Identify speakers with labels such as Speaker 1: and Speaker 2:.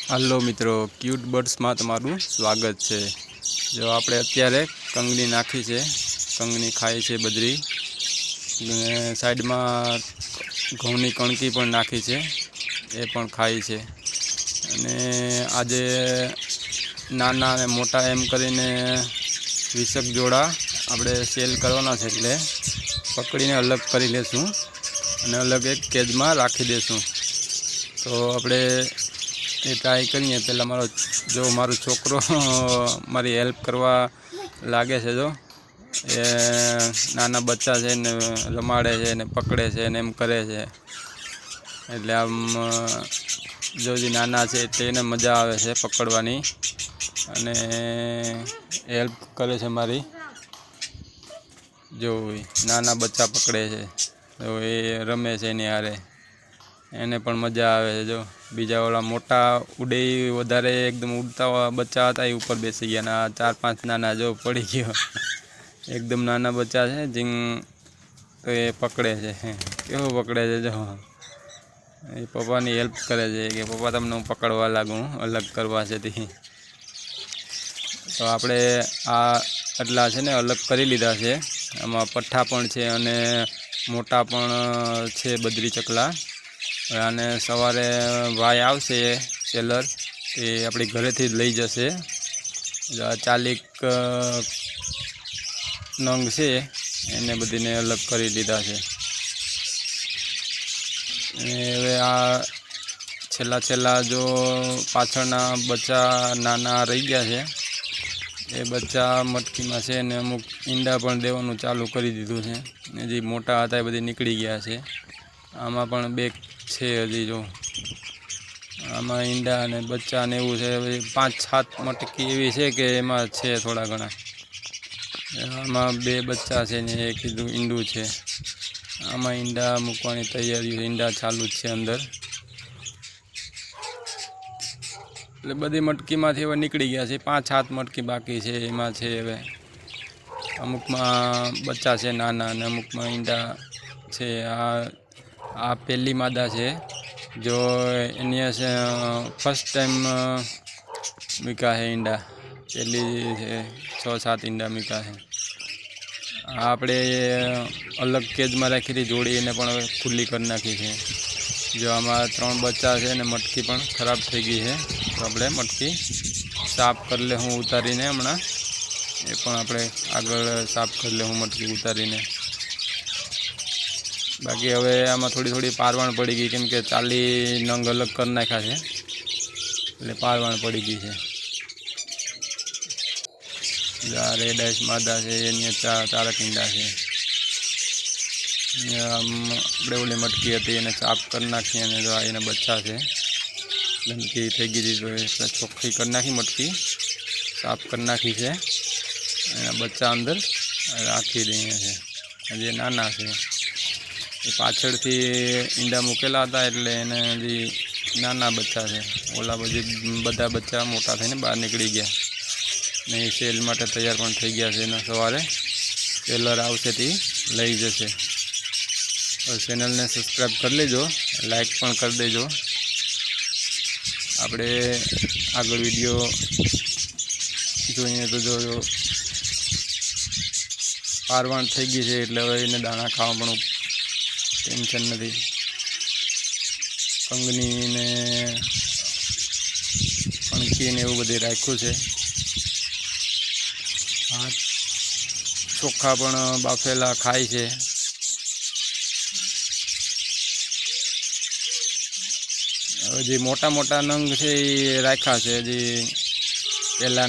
Speaker 1: Hello मित्रों, cute birds में तमारू स्वागत है। जो आपणे अत्यारे कंगनी नाखी है, कंगनी खाई है बदरी साइड में घऊनी कणकी पण नाखी है, ए पण खाई है। आज नाना ने मोटा एम करीने 20 जोड़ा आपणे सेल करवाना छे, एटले पकड़ीने अलग करी लेशुं अने अलग एक केज में राखी देशुं। तो आपणे ये ट्राय करिए। पहला मारो जो मारो छोकरो मारी हेल्प करवा लागे है, जो ये नाना बच्चा है ने रमाड़े है ने पकड़े है ने एम करे है, एटले आम जो जी नाना है तेने मजा आवे है पकड़वानी अने हेल्प करे है मारी। जो नाना बच्चा पकड़े है तो ये रमे है एनी हारे, एने पण मजा आवे है। जो बीजा वाला मोटा उड़े वधारे एकदम उड़ता बच्चा था, ऊपर बेसी गया ना 4-5 नाना जो पड़ी गयो एकदम नाना बच्चा है जिंग तो ये पकड़े है। केवो पकड़े है, जो ये पप्पा ने हेल्प करे है कि पप्पा तमने हूँ पकड़वा लागू अलग करवा से। तो आपणे आ आटला छे ने अलग करी लीधा है। आमां पट्ठा पण छे अने मोटा पण छे बदरी चकला। आने सवारे भाई आवशे सेलर, ये अपनी घरेथी ज लई जशे। 40 नंग छे एने बधीने अलग करी लीधा छे। हवे आ छेल्ला छेल्ला जो पाछळना बच्चा नाना रही गया है, ये बच्चा मटकी में छे ने अमुक ईंडा पण देवानुं चालू करी दीधुं छे। जे मोटा हता ए बधी निकળી गया छे। आमां पण बे छे हजी, जो आमां ईंडा ने बच्चा ने एवुं छे। 5-7 मटकी एवी छे के एमां छे थोड़ा घणा। आमां 2 बच्चा छे ने एक ईंडुं छे। आमां ईंडा मूकवानी तैयारी, ईंडा चालू छे अंदर। એટલે બધી મટકીમાંથી હવે નીકળી ગયા છે। 5-7 મટકી બાકી છે, એમાં છે હવે અમુકમાં બચ્ચા છે નાના અને અમુકમાં ઈંડા છે। આ પહેલી માદા છે, जो एनी फर्स्ट टाइम मीका है ईंडा। पहली 6-7 ईंडा मीका है। आपणे अलग केज में राखी थी जोड़ी, ने पण खुली कर नाखी है। जो आमां 3 बच्चा है ने मटकी पण खराब थई गई है, तो आपणे मटकी साफ कर ले हूँ उतारीने। हमणां ए पण आपणे आगळ साफ कर ले हूँ मटकी उतारीने। बाकी हवे आमां थोड़ी थोड़ी पारवाण पड़ी गई, केम के 40 नंग अलग कर नाख्या है એટલે पारवाण पड़ी गई है। रेड आइस मादा है, एनी 4 ईंडा है। આપણે ઓલી મટકી હતી એને સાફ કરી નાખી અને જો એના બચ્ચા છે, ગંદકી થઈ ગઈ હતી તો એટલે ચોખ્ખી કરી નાખી, મટકી સાફ કરી નાખી છે। એના બચ્ચા અંદર રાખી દઈએ છે। હજી નાના છે, એ પાછળથી ઈંડા મૂકેલા હતા એટલે એને હજી નાના બચ્ચા છે। ઓલા બધા બચ્ચા મોટા થઈને બહાર નીકળી ગયા ને એ સેલ માટે તૈયાર પણ થઈ ગયા છે। એના સવારે સેલર આવશે તે લઈ જશે। चैनल ने सब्सक्राइब कर लीजो, लाइक पण कर देजो। आपणे आगळ विडियो जोईए तो जो पारवाण थई गई है एटले हवे एने दाणा खावा पण टेन्शन नथी। कंगनी ने कणकी ने एवुं बधुं राख्युं छे। ચોખ્ખા પણ બાફેલા ખાય છે। હજી મોટા મોટા નંગ છે એ રાખ્યા છે, હજી પહેલાના